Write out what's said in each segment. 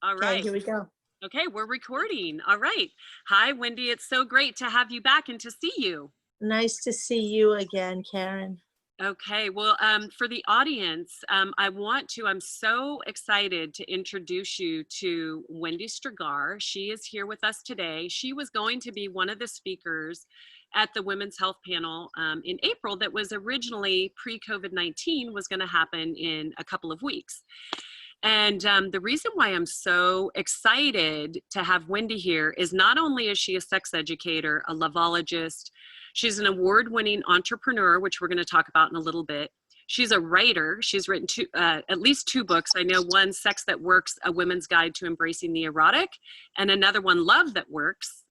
All Okay, right. here we go. Okay, we're recording. All right. Hi, Wendy. It's so great to have you back and to see you. Nice to see you again, Karen. Okay, well, for the audience, I'm so excited to introduce you to Wendy Strgar. She is here with us today. She was going to be one of the speakers at the Women's Health Panel in April that was originally pre-COVID-19 was going to happen in a couple of weeks. And the reason why I'm so excited to have Wendy here is not only is she a sex educator, a lovologist, she's an award-winning entrepreneur, which we're going to talk about in a little bit. She's a writer. She's written at least two books. I know one, Sex That Works, A Women's Guide to Embracing the Erotic, and another one, Love That Works,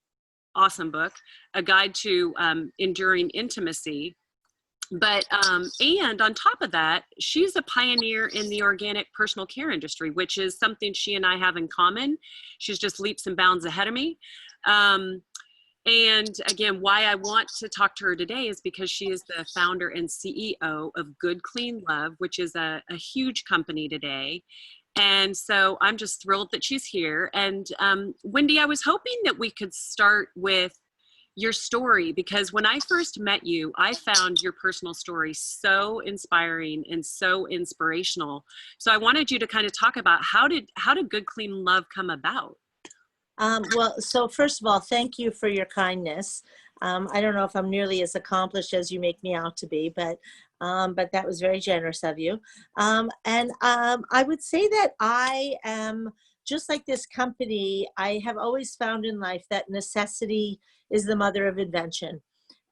awesome book, A Guide to Enduring Intimacy. But and on top of that, she's a pioneer in the organic personal care industry, which is something she and I have in common. She's just leaps and bounds ahead of me. And again, why I want to talk to her today is because she is the founder and CEO of Good Clean Love, which is a huge company today. And so I'm just thrilled that she's here. And Wendy, I was hoping that we could start with your story, because when I first met you, I found your personal story so inspiring and so inspirational. So I wanted you to kind of talk about how did Good Clean Love come about? Well, so first of all, thank you for your kindness. I don't know if I'm nearly as accomplished as you make me out to be, but that was very generous of you. I would say that I am just like this company. I have always found in life that necessity is the mother of invention.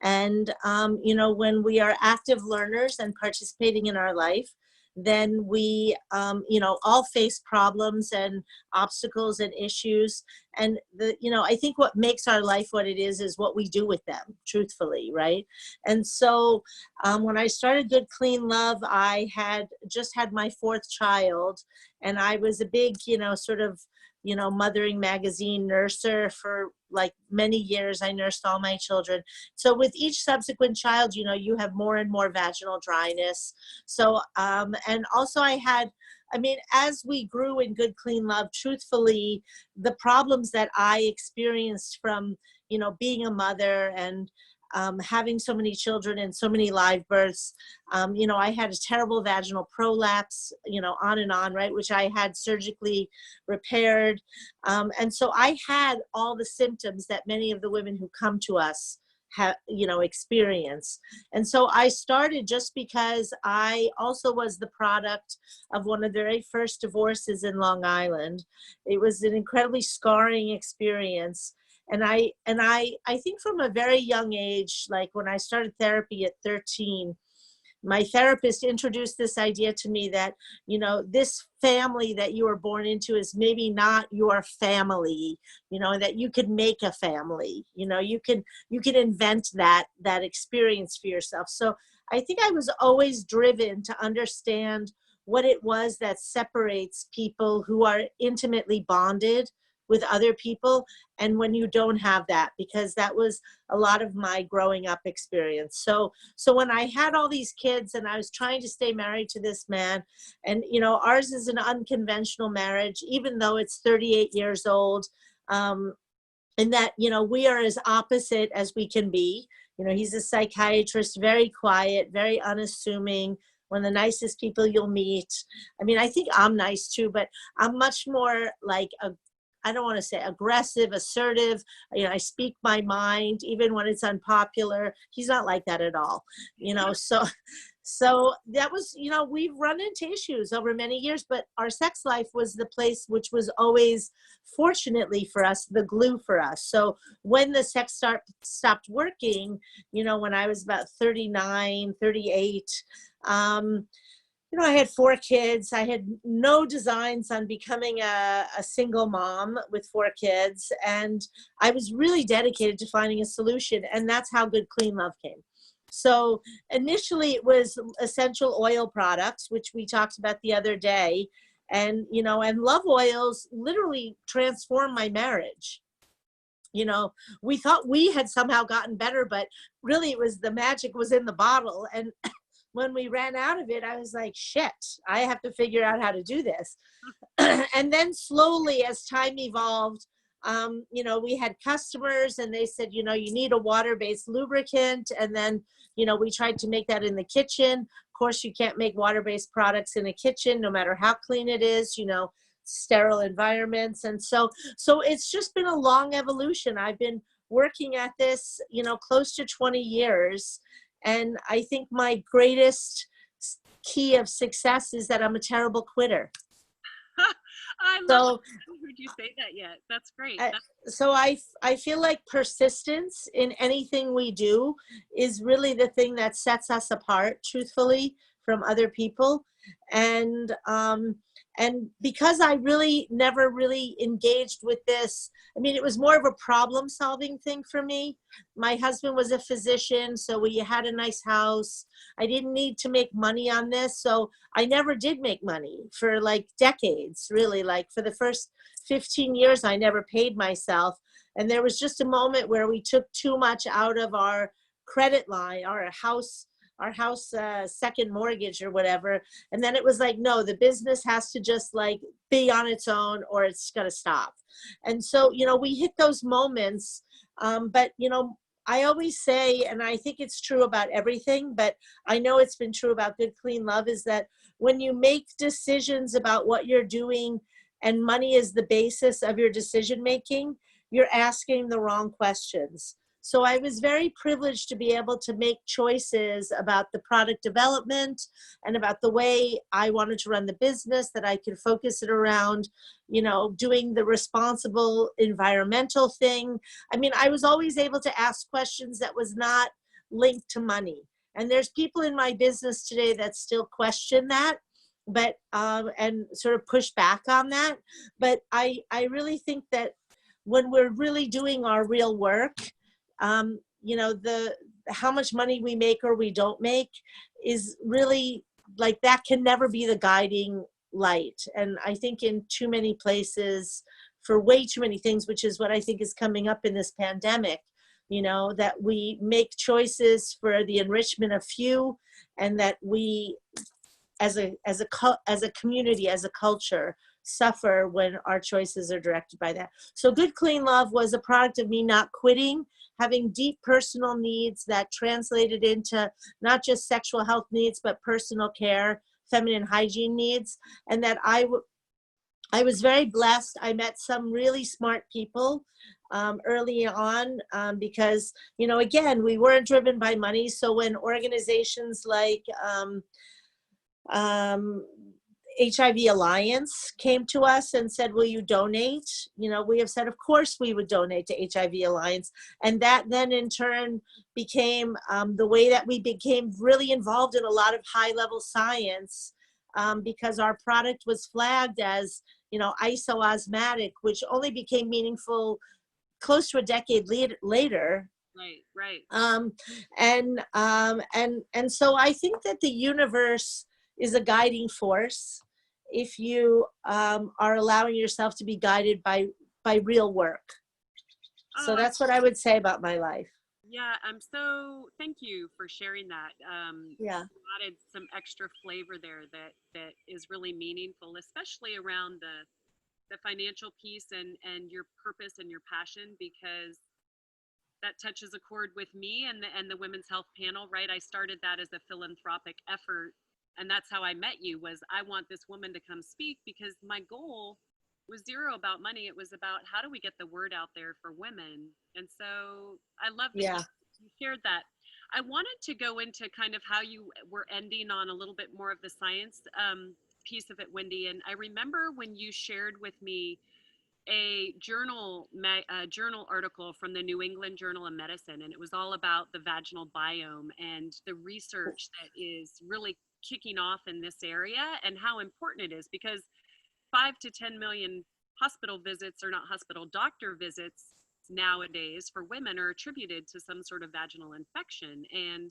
And, when we are active learners and participating in our life, then we, all face problems and obstacles and issues. And I think what makes our life what it is what we do with them, truthfully, right? And so when I started Good Clean Love, I had just had my fourth child, and I was a big, sort of, Mothering Magazine nurser for like many years. I nursed all my children. So with each subsequent child, you have more and more vaginal dryness. So, and also as we grew in Good Clean Love, truthfully, the problems that I experienced from, being a mother and having so many children and so many live births, I had a terrible vaginal prolapse, on and on, right, which I had surgically repaired. And so I had all the symptoms that many of the women who come to us experience. And so I started just because I also was the product of one of the very first divorces in Long Island. It was an incredibly scarring experience. And I think from a very young age, like when I started therapy at 13, my therapist introduced this idea to me that, this family that you were born into is maybe not your family, that you could make a family, you can invent that experience for yourself. So I think I was always driven to understand what it was that separates people who are intimately bonded with other people, and when you don't have that, because that was a lot of my growing up experience. So when I had all these kids and I was trying to stay married to this man, and ours is an unconventional marriage, even though it's 38 years old, and that we are as opposite as we can be. He's a psychiatrist, very quiet, very unassuming, one of the nicest people you'll meet. I mean, I think I'm nice too, but I'm much more like I don't want to say aggressive, assertive. I speak my mind, even when it's unpopular. He's not like that at all, So that was, we've run into issues over many years, but our sex life was the place which was always, fortunately for us, the glue for us. So when the sex stopped working, when I was about 39, 38, I had 4 kids. I had no designs on becoming a single mom with 4 kids. And I was really dedicated to finding a solution. And that's how Good Clean Love came. So initially it was essential oil products, which we talked about the other day. And, and love oils literally transformed my marriage. We thought we had somehow gotten better, but really it was the magic was in the bottle. And when we ran out of it, I was like, shit, I have to figure out how to do this. And then slowly, as time evolved, you know, we had customers and they said, you know, you need a water-based lubricant. And then, you know, we tried to make that in the kitchen. Of course, you can't make water-based products in a kitchen, no matter how clean it is, you know, sterile environments. And so it's just been a long evolution. I've been working at this, you know, close to 20 years. And I think my greatest key of success is that I'm a terrible quitter. I love it. So I haven't heard you say that yet. That's great. I, I feel like persistence in anything we do is really the thing that sets us apart, truthfully, from other people. And and because I really never really engaged with this, I mean, it was more of a problem solving thing for me. My husband was a physician, so we had a nice house. I didn't need to make money on this, so I never did make money for like decades, really. Like for the first 15 years, I never paid myself. And there was just a moment where we took too much out of our credit line, our house second mortgage or whatever. And then it was like, no, the business has to just like be on its own or it's going to stop. And so, you know, we hit those moments. But, you know, I always say, and I think it's true about everything, but I know it's been true about Good Clean Love, is that when you make decisions about what you're doing and money is the basis of your decision making, you're asking the wrong questions. So I was very privileged to be able to make choices about the product development and about the way I wanted to run the business, that I could focus it around, you know, doing the responsible environmental thing. I mean, I was always able to ask questions that was not linked to money. And there's people in my business today that still question that, but and sort of push back on that. But I really think that when we're really doing our real work, you know, how much money we make or we don't make is really like, that can never be the guiding light. And I think in too many places, for way too many things, which is what I think is coming up in this pandemic, you know, that we make choices for the enrichment of few, and that we as a community, as a culture, suffer when our choices are directed by that. So Good Clean Love was a product of me not quitting, having deep personal needs that translated into not just sexual health needs, but personal care, feminine hygiene needs. And that I was very blessed. I met some really smart people early on, because, you know, again, we weren't driven by money. So when organizations like HIV Alliance came to us and said, will you donate? You know, we have said, of course we would donate to HIV Alliance. And that then in turn became the way that we became really involved in a lot of high level science, because our product was flagged as, you know, isoosmotic, which only became meaningful close to a decade later. Right. And so I think that the universe is a guiding force if you are allowing yourself to be guided by real work. So Oh, that's what I would say about my life. yeah, thank you for sharing that. Yeah. You added some extra flavor there that is really meaningful, especially around the financial piece and your purpose and your passion, because that touches a chord with me and the Women's Health Panel, right? I started that as a philanthropic effort, and that's how I met you. Was I want this woman to come speak, because my goal was zero about money. It was about how do we get the word out there for women. And so I love that Yeah. you shared that. I wanted to go into kind of how you were ending on a little bit more of the science piece of it, Wendy. And I remember when you shared with me a journal article from the New England Journal of Medicine, and it was all about the vaginal biome and the research that is really kicking off in this area, and how important it is, because 5 to 10 million hospital visits, or not hospital, doctor visits nowadays for women, are attributed to some sort of vaginal infection. And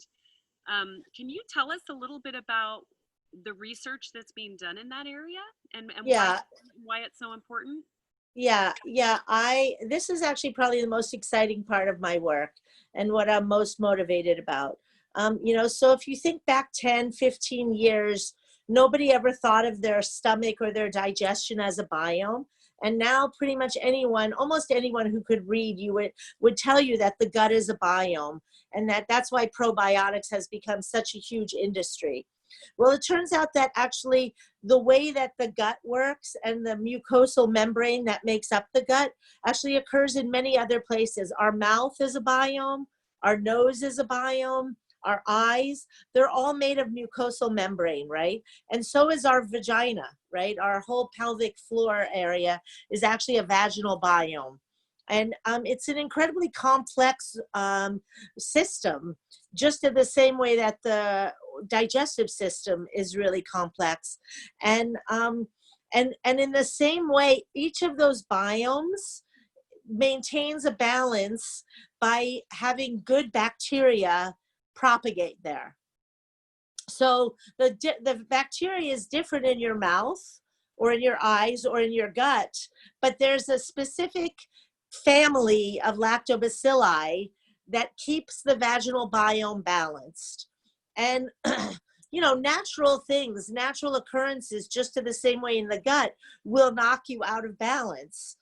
can you tell us a little bit about the research that's being done in that area, and Yeah. why it's so important? Yeah. This is actually probably the most exciting part of my work and what I'm most motivated about. So if you think back 10, 15 years, nobody ever thought of their stomach or their digestion as a biome. And now pretty much anyone, almost anyone who could read, would tell you that the gut is a biome, and that's why probiotics has become such a huge industry. Well, it turns out that actually the way that the gut works and the mucosal membrane that makes up the gut actually occurs in many other places. Our mouth is a biome, our nose is a biome, our eyes, they're all made of mucosal membrane, right? And so is our vagina, right? Our whole pelvic floor area is actually a vaginal biome. And it's an incredibly complex system, just in the same way that the digestive system is really complex. And in the same way, each of those biomes maintains a balance by having good bacteria propagate there. So the bacteria is different in your mouth or in your eyes or in your gut, but there's a specific family of lactobacilli that keeps the vaginal biome balanced. And natural things, natural occurrences, just in the same way in the gut, will knock you out of balance.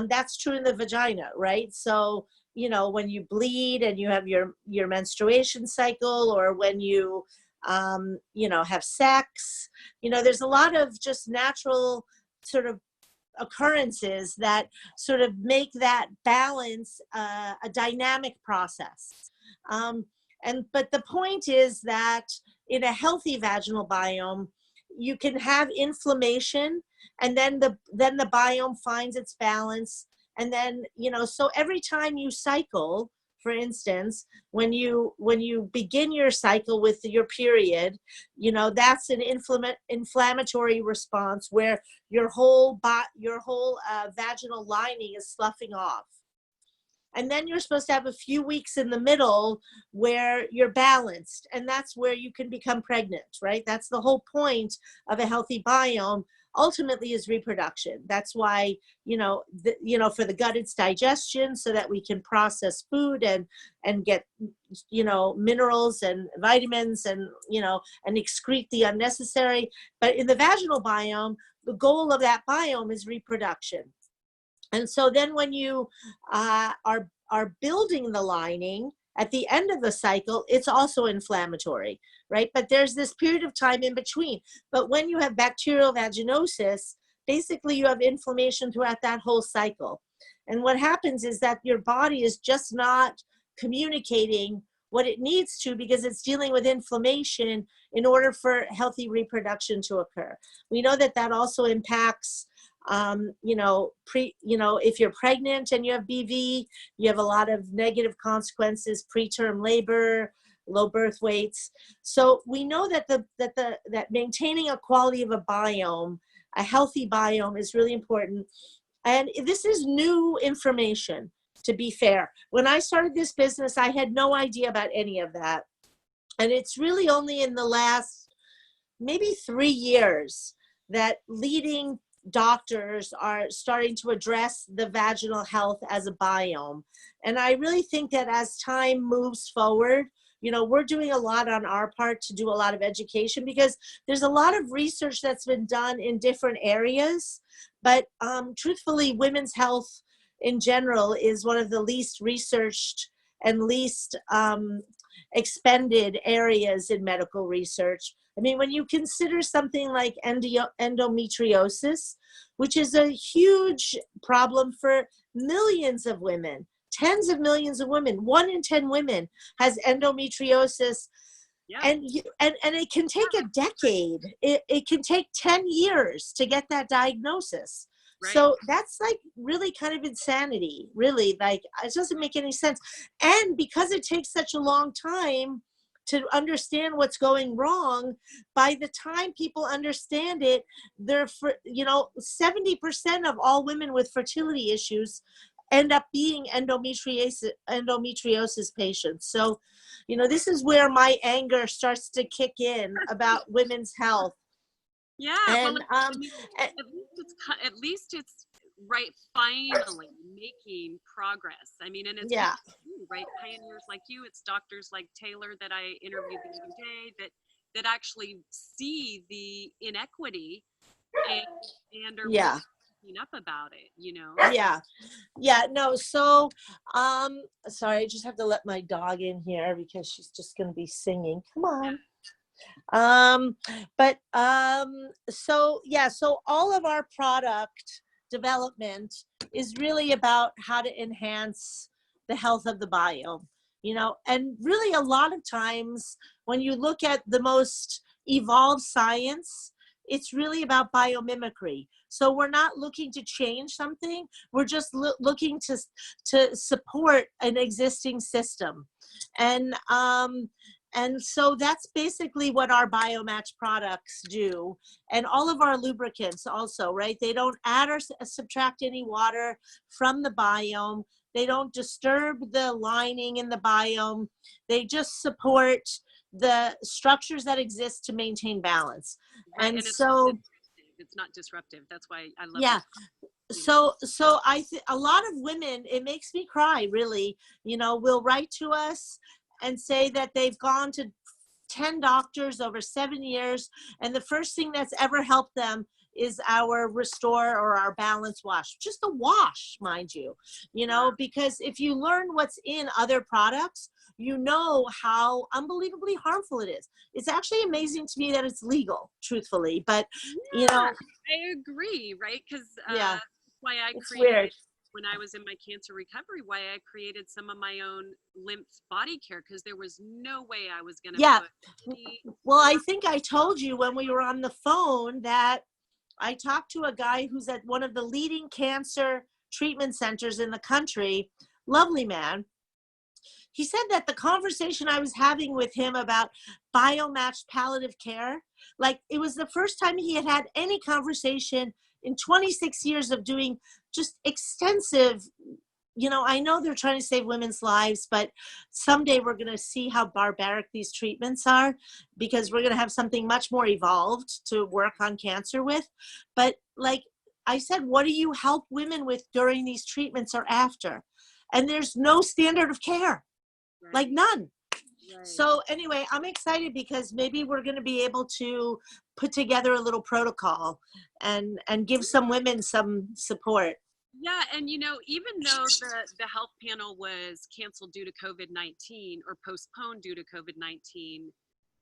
That's true in the vagina, right? So when you bleed and you have your menstruation cycle, or when you have sex, there's a lot of just natural sort of occurrences that sort of make that balance a dynamic process. But the point is that in a healthy vaginal biome, you can have inflammation, and then the biome finds its balance. And then, so every time you cycle, for instance, when you begin your cycle with your period, that's an inflammatory response where your whole vaginal lining is sloughing off. And then you're supposed to have a few weeks in the middle where you're balanced, and that's where you can become pregnant, right? That's the whole point of a healthy biome, ultimately, is reproduction. That's why, for the gut, it's digestion, so that we can process food and get, minerals and vitamins and excrete the unnecessary. But in the vaginal biome, the goal of that biome is reproduction. And so then when you are building the lining at the end of the cycle, it's also inflammatory, right? But there's this period of time in between. But when you have bacterial vaginosis, basically you have inflammation throughout that whole cycle. And what happens is that your body is just not communicating what it needs to, because it's dealing with inflammation in order for healthy reproduction to occur. We know that that also impacts if you're pregnant and you have BV, you have a lot of negative consequences: preterm labor, low birth weights. So we know that that maintaining a quality of a biome, a healthy biome, is really important. And this is new information, to be fair. When I started this business, I had no idea about any of that. And it's really only in the last maybe 3 years that leading doctors are starting to address the vaginal health as a biome. And I really think that as time moves forward, we're doing a lot on our part to do a lot of education, because there's a lot of research that's been done in different areas. But truthfully, women's health in general is one of the least researched and least expended areas in medical research. I mean, when you consider something like endometriosis, which is a huge problem for millions of women, tens of millions of women, 1 in 10 women has endometriosis. Yeah. And it can take a decade. It can take 10 years to get that diagnosis. Right. So that's like really kind of insanity, really. Like, it doesn't make any sense. And because it takes such a long time to understand what's going wrong, by the time people understand it, 70% of all women with fertility issues end up being endometriosis patients. So, this is where my anger starts to kick in about women's health. Yeah, and at least it's right, finally making progress. I mean, and it's Yeah, people too, right? Pioneers like you, it's doctors like Taylor that I interviewed the other day that actually see the inequity and are really yeah, speaking up about it, you know? yeah, yeah. No, so sorry, I just have to let my dog in here because she's just gonna be singing. Come on. Um, but so yeah, so all of our product development is really about how to enhance the health of the biome, you know, and really a lot of times when you look at the most evolved science, it's really about biomimicry. So we're not looking to change something, we're just looking to support an existing system. And so that's basically what our Biomatched products do. And all of our lubricants also, right? They don't add or subtract any water from the biome. They don't disturb the lining in the biome. They just support the structures that exist to maintain balance. Right. And And it's not so, disruptive. It's not disruptive. That's why I love yeah, this, you know. so a lot of women, it makes me cry, really, you know, will write to us and say that they've gone to 10 doctors over 7 years, and the first thing that's ever helped them is our restore or our balance wash, just a wash, mind you, you Wow. know, because if you learn what's in other products, you know how unbelievably harmful it is. It's actually amazing to me that it's legal, truthfully, but you Yeah, know, I agree, right? Because yeah, why I it's created, weird. when I was in my cancer recovery, why I created some of my own lymph body care, because there was no way I was going to Yeah. put any Well, I more. think I told you when we were on the phone that I talked to a guy who's at one of the leading cancer treatment centers in the country. Lovely man. He said that the conversation I was having with him about biomatched palliative care, like it was the first time he had had any conversation in 26 years of doing just extensive, you know, I know they're trying to save women's lives, but someday we're going to see how barbaric these treatments are because we're going to have something much more evolved to work on cancer with. But like I said, what do you help women with during these treatments or after? And there's no standard of care, like Right, none. right. So anyway, I'm excited because maybe we're going to be able to put together a little protocol and give some women some support. Yeah, and you know, even though the health panel was canceled due to COVID-19 or postponed due to COVID-19,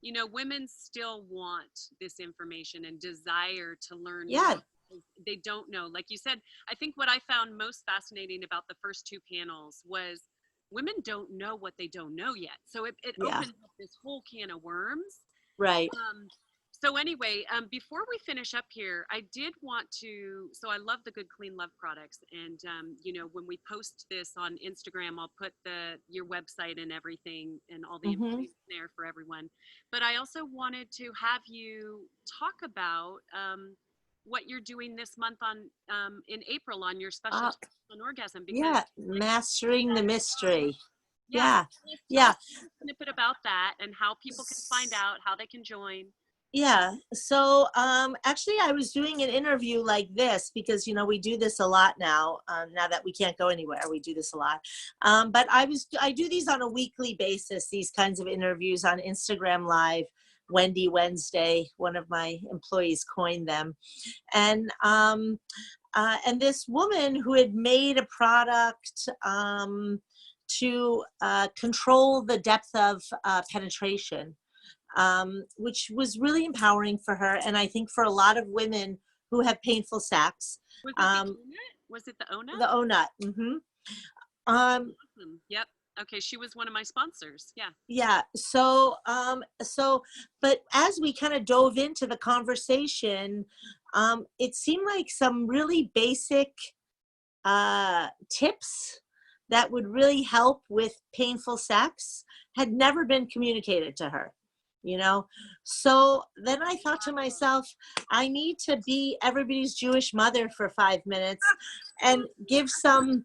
you know, women still want this information and desire to learn more. Yeah, They don't know. Like you said, I think what I found most fascinating about the first two panels was women don't know what they don't know yet. So it yeah, opened up this whole can of worms. right. So anyway, before we finish up here, I did want to, so I love the Good Clean Love products. And, you know, when we post this on Instagram, I'll put your website and everything and all the Hmm. information there for everyone. But I also wanted to have you talk about what you're doing this month in April on your special Uh, on orgasm, because yeah, like, mastering the mystery. yeah, so Yeah, tell yeah, us a snippet about that and how people can find out, how they can join. yeah. So actually, I was doing an interview like this because you know we do this a lot now. Now that we can't go anywhere, we do this a lot. But I do these on a weekly basis. These kinds of interviews on Instagram Live. Wendys Wednesday, one of my employees coined them, and this woman who had made a product to control the depth of penetration, which was really empowering for her. And I think for a lot of women who have painful sex, Was it the um, ONUT? Was it the ONUT? the ONUT. Um, Awesome. Yep. Okay, she was one of my sponsors. Yeah. yeah. But as we kind of dove into the conversation, it seemed like some really basic tips that would really help with painful sex had never been communicated to her, you know. So then I thought to myself, I need to be everybody's Jewish mother for 5 minutes and give some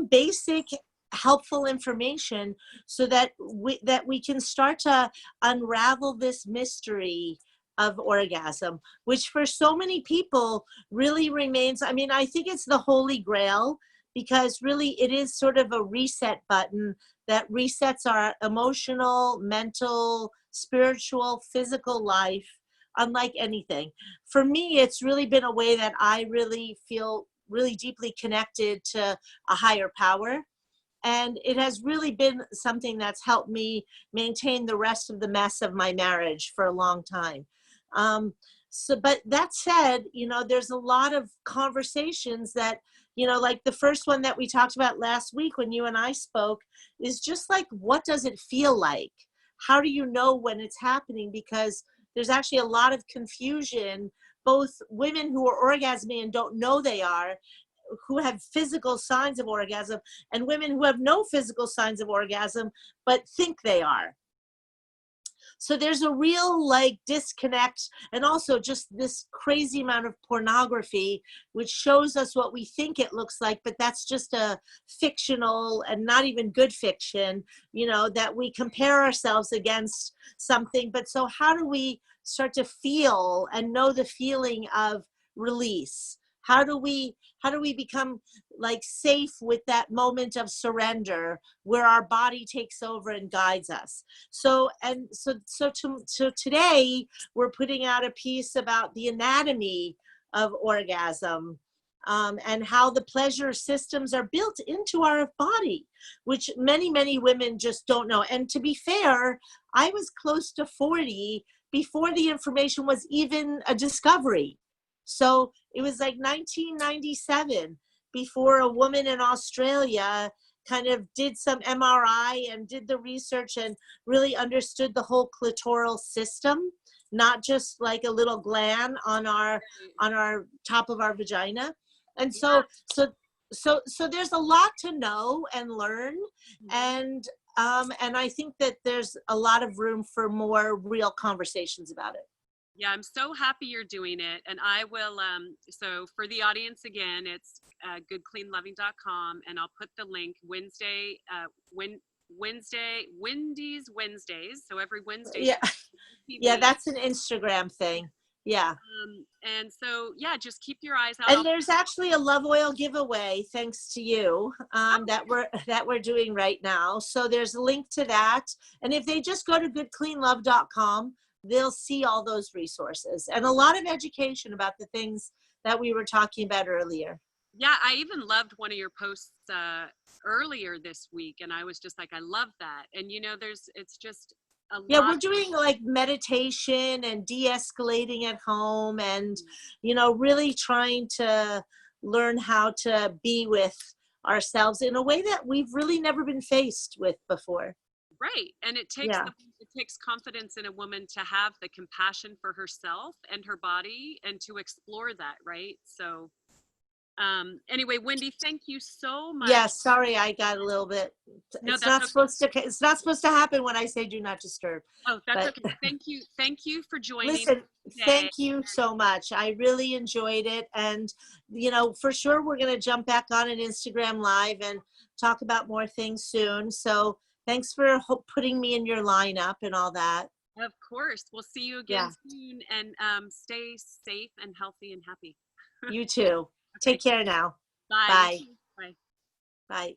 basic helpful information so that we can start to unravel this mystery of orgasm, which for so many people really remains, I mean, I think it's the holy grail, because really it is sort of a reset button that resets our emotional, mental, spiritual, physical life unlike anything. For me, it's really been a way that I really feel really deeply connected to a higher power. And it has really been something that's helped me maintain the rest of the mess of my marriage for a long time. Um, but that said, you know, there's a lot of conversations that, you know, like the first one that we talked about last week when you and I spoke, is just like, what does it feel like? How do you know when it's happening? Because there's actually a lot of confusion, both women who are orgasming and don't know they are, who have physical signs of orgasm, and women who have no physical signs of orgasm but think they are. So there's a real like disconnect, and also just this crazy amount of pornography which shows us what we think it looks like, but that's just a fictional and not even good fiction, you know, that we compare ourselves against something. But so how do we start to feel and know the feeling of release? How do we become like safe with that moment of surrender where our body takes over and guides us? So today we're putting out a piece about the anatomy of orgasm, and how the pleasure systems are built into our body, which many women just don't know. And to be fair, I was close to 40 before the information was even a discovery. So it was like 1997 before a woman in Australia kind of did some MRI and did the research and really understood the whole clitoral system, not just like a little gland on our top of our vagina. And Yeah. so there's a lot to know and learn, Mhm. and I think that there's a lot of room for more real conversations about it. Yeah, I'm so happy you're doing it. And I will, so for the audience again, it's goodcleanloving.com, and I'll put the link Wednesday, Wendy's Wednesdays. So every Wednesday Yeah, she's on yeah, TV. that's an Instagram thing. Yeah. And so, yeah, just keep your eyes out. And there's actually a love oil giveaway, thanks to you, Oh, that we're doing right now. So there's a link to that, and if they just go to goodcleanlove.com, they'll see all those resources and a lot of education about the things that we were talking about earlier. yeah, I even loved one of your posts earlier this week, and I was just like, I love that. And it's just a Yeah, lot. we're doing like meditation and de-escalating at home, and really trying to learn how to be with ourselves in a way that we've really never been faced with before. Right. And it takes Yeah. it takes confidence in a woman to have the compassion for herself and her body and to explore that, right? So anyway, Wendy, thank you so Yeah, much. sorry, I got a little bit, No, that's okay. it's not supposed to happen when I say do not disturb. Oh, that's But okay. Thank you. Thank you for joining listen, today. thank you so much. I really enjoyed it. And, for sure, we're going to jump back on an Instagram Live and talk about more things soon. So thanks for putting me in your lineup and all that. Of course. We'll see you again Yeah, soon, and stay safe and healthy and happy. you too. Okay. Take care now. Bye. You Bye. too. Bye. Bye.